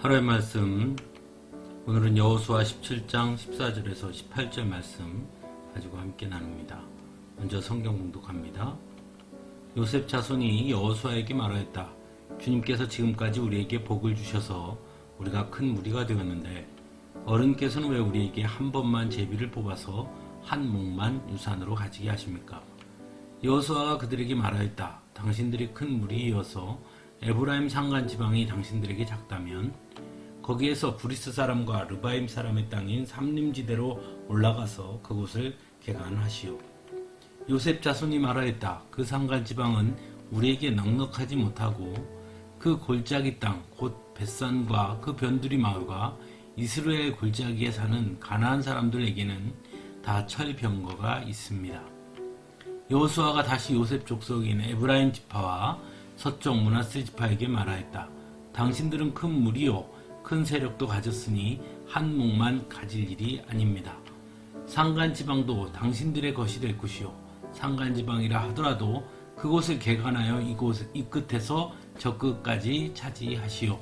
하루의 말씀, 오늘은 여호수아 17장 14절에서 18절 말씀 가지고 함께 나눕니다. 먼저 성경 봉독합니다. 요셉 자손이 여호수아에게 말하였다. 주님께서 지금까지 우리에게 복을 주셔서 우리가 큰 무리가 되었는데 어른께서는 왜 우리에게 한 번만 제비를 뽑아서 한 몫만 유산으로 가지게 하십니까? 여호수아가 그들에게 말하였다. 당신들이 큰 무리이어서 에브라임 산간 지방이 당신들에게 작다면 거기에서 브리스 사람과 르바임 사람의 땅인 삼림지대로 올라가서 그곳을 개간하시오. 요셉 자손이 말하였다. 그 산간 지방은 우리에게 넉넉하지 못하고 그 골짜기 땅 곧 벳산과 그 변두리 마을과 이스라엘 골짜기에 사는 가나안 사람들에게는 다 철병거가 있습니다. 여호수아가 다시 요셉 족속인 에브라임 지파와 서쪽 므낫세 지파에게 말하였다. 당신들은 큰 무리요 큰 세력도 가졌으니 한 몫만 가질 일이 아닙니다. 산간지방도 당신들의 것이 될 것이요 산간지방이라 하더라도 그곳을 개간하여 이 끝에서 저 끝까지 차지하시오.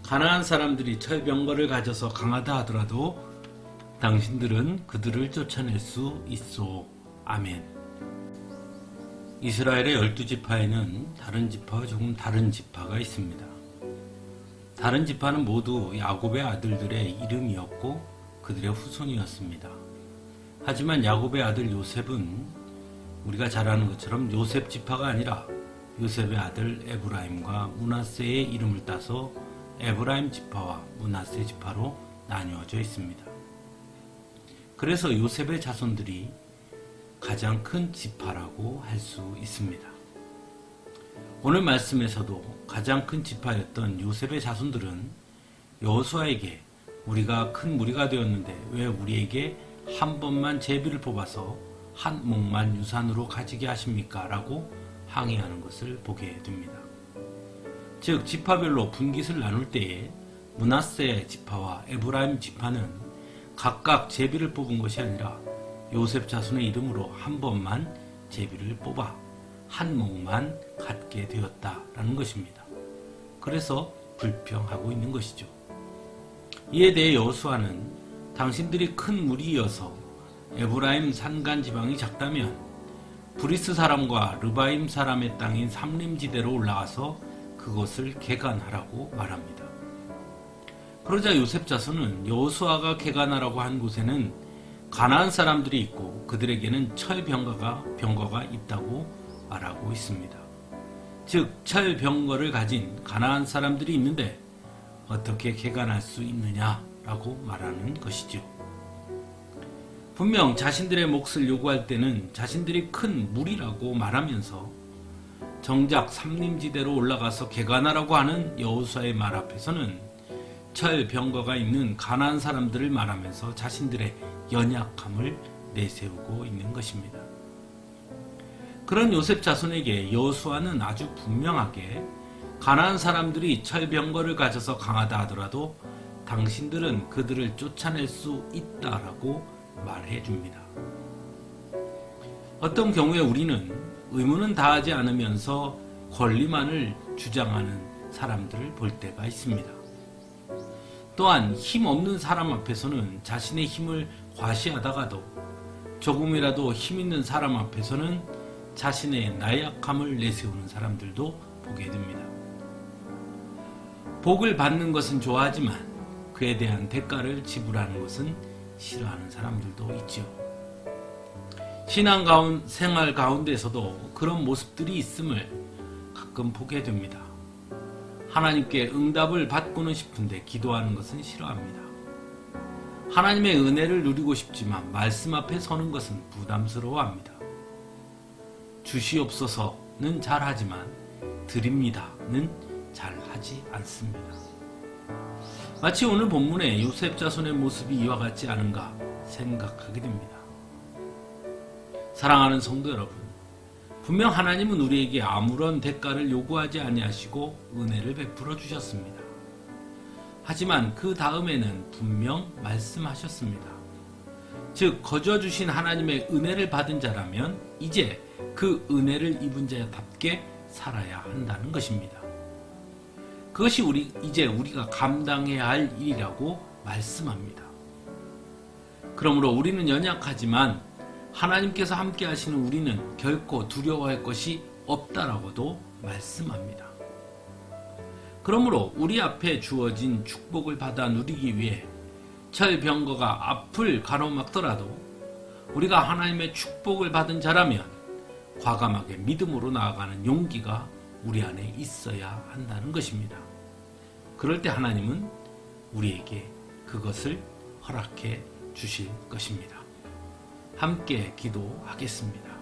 가나안 사람들이 철병거를 가져서 강하다 하더라도 당신들은 그들을 쫓아낼 수 있소. 아멘. 이스라엘의 12지파에는 다른 지파와 조금 다른 지파가 있습니다. 다른 지파는 모두 야곱의 아들들의 이름이었고 그들의 후손이었습니다. 하지만 야곱의 아들 요셉은 우리가 잘 아는 것처럼 요셉 지파가 아니라 요셉의 아들 에브라임과 므낫세의 이름을 따서 에브라임 지파와 므낫세 지파로 나뉘어져 있습니다. 그래서 요셉의 자손들이 가장 큰 지파라고 할 수 있습니다. 오늘 말씀에서도 가장 큰 지파였던 요셉의 자손들은 여호수아에게 우리가 큰 무리가 되었는데 왜 우리에게 한 번만 제비를 뽑아서 한 몫만 유산으로 가지게 하십니까? 라고 항의하는 것을 보게 됩니다. 즉 지파별로 분깃을 나눌 때에 므낫세 지파와 에브라임 지파는 각각 제비를 뽑은 것이 아니라 요셉 자손의 이름으로 한 번만 제비를 뽑아 한 몫만 갖게 되었다라는 것입니다. 그래서 불평하고 있는 것이죠. 이에 대해 여호수아는 당신들이 큰 무리이어서 에브라임 산간 지방이 작다면 브리스 사람과 르바임 사람의 땅인 삼림지대로 올라가서 그것을 개간하라고 말합니다. 그러자 요셉 자손은 여호수아가 개간하라고 한 곳에는 가나안 사람들이 있고 그들에게는 철병거가 있다고 말하고 있습니다. 즉 철병거를 가진 가나안 사람들이 있는데 어떻게 개간할 수 있느냐라고 말하는 것이죠. 분명 자신들의 몫을 요구할 때는 자신들이 큰 무리라고 말하면서 정작 삼림지대로 올라가서 개간하라고 하는 여호수아의 말 앞에서는 철병거가 있는 가나안 사람들을 말하면서 자신들의 연약함을 내세우고 있는 것입니다. 그런 요셉 자손에게 여호수아는 아주 분명하게 가나안 사람들이 철병거를 가져서 강하다 하더라도 당신들은 그들을 쫓아낼 수 있다라고 말해줍니다. 어떤 경우에 우리는 의무는 다하지 않으면서 권리만을 주장하는 사람들을 볼 때가 있습니다. 또한 힘없는 사람 앞에서는 자신의 힘을 과시하다가도 조금이라도 힘있는 사람 앞에서는 자신의 나약함을 내세우는 사람들도 보게 됩니다. 복을 받는 것은 좋아하지만 그에 대한 대가를 지불하는 것은 싫어하는 사람들도 있죠. 생활 가운데서도 그런 모습들이 있음을 가끔 보게 됩니다. 하나님께 응답을 받고는 싶은데 기도하는 것은 싫어합니다. 하나님의 은혜를 누리고 싶지만 말씀 앞에 서는 것은 부담스러워합니다. 주시옵소서는 잘하지만 드립니다는 잘하지 않습니다. 마치 오늘 본문의 요셉 자손의 모습이 이와 같지 않은가 생각하게 됩니다. 사랑하는 성도 여러분, 분명 하나님은 우리에게 아무런 대가를 요구하지 아니하시고 은혜를 베풀어 주셨습니다. 하지만 그 다음에는 분명 말씀하셨습니다. 즉 거저 주신 하나님의 은혜를 받은 자라면 이제 그 은혜를 입은 자답게 살아야 한다는 것입니다. 그것이 이제 우리가 감당해야 할 일이라고 말씀합니다. 그러므로 우리는 연약하지만 하나님께서 함께 하시는 우리는 결코 두려워할 것이 없다라고도 말씀합니다. 그러므로 우리 앞에 주어진 축복을 받아 누리기 위해 철병거가 앞을 가로막더라도 우리가 하나님의 축복을 받은 자라면 과감하게 믿음으로 나아가는 용기가 우리 안에 있어야 한다는 것입니다. 그럴 때 하나님은 우리에게 그것을 허락해 주실 것입니다. 함께 기도하겠습니다.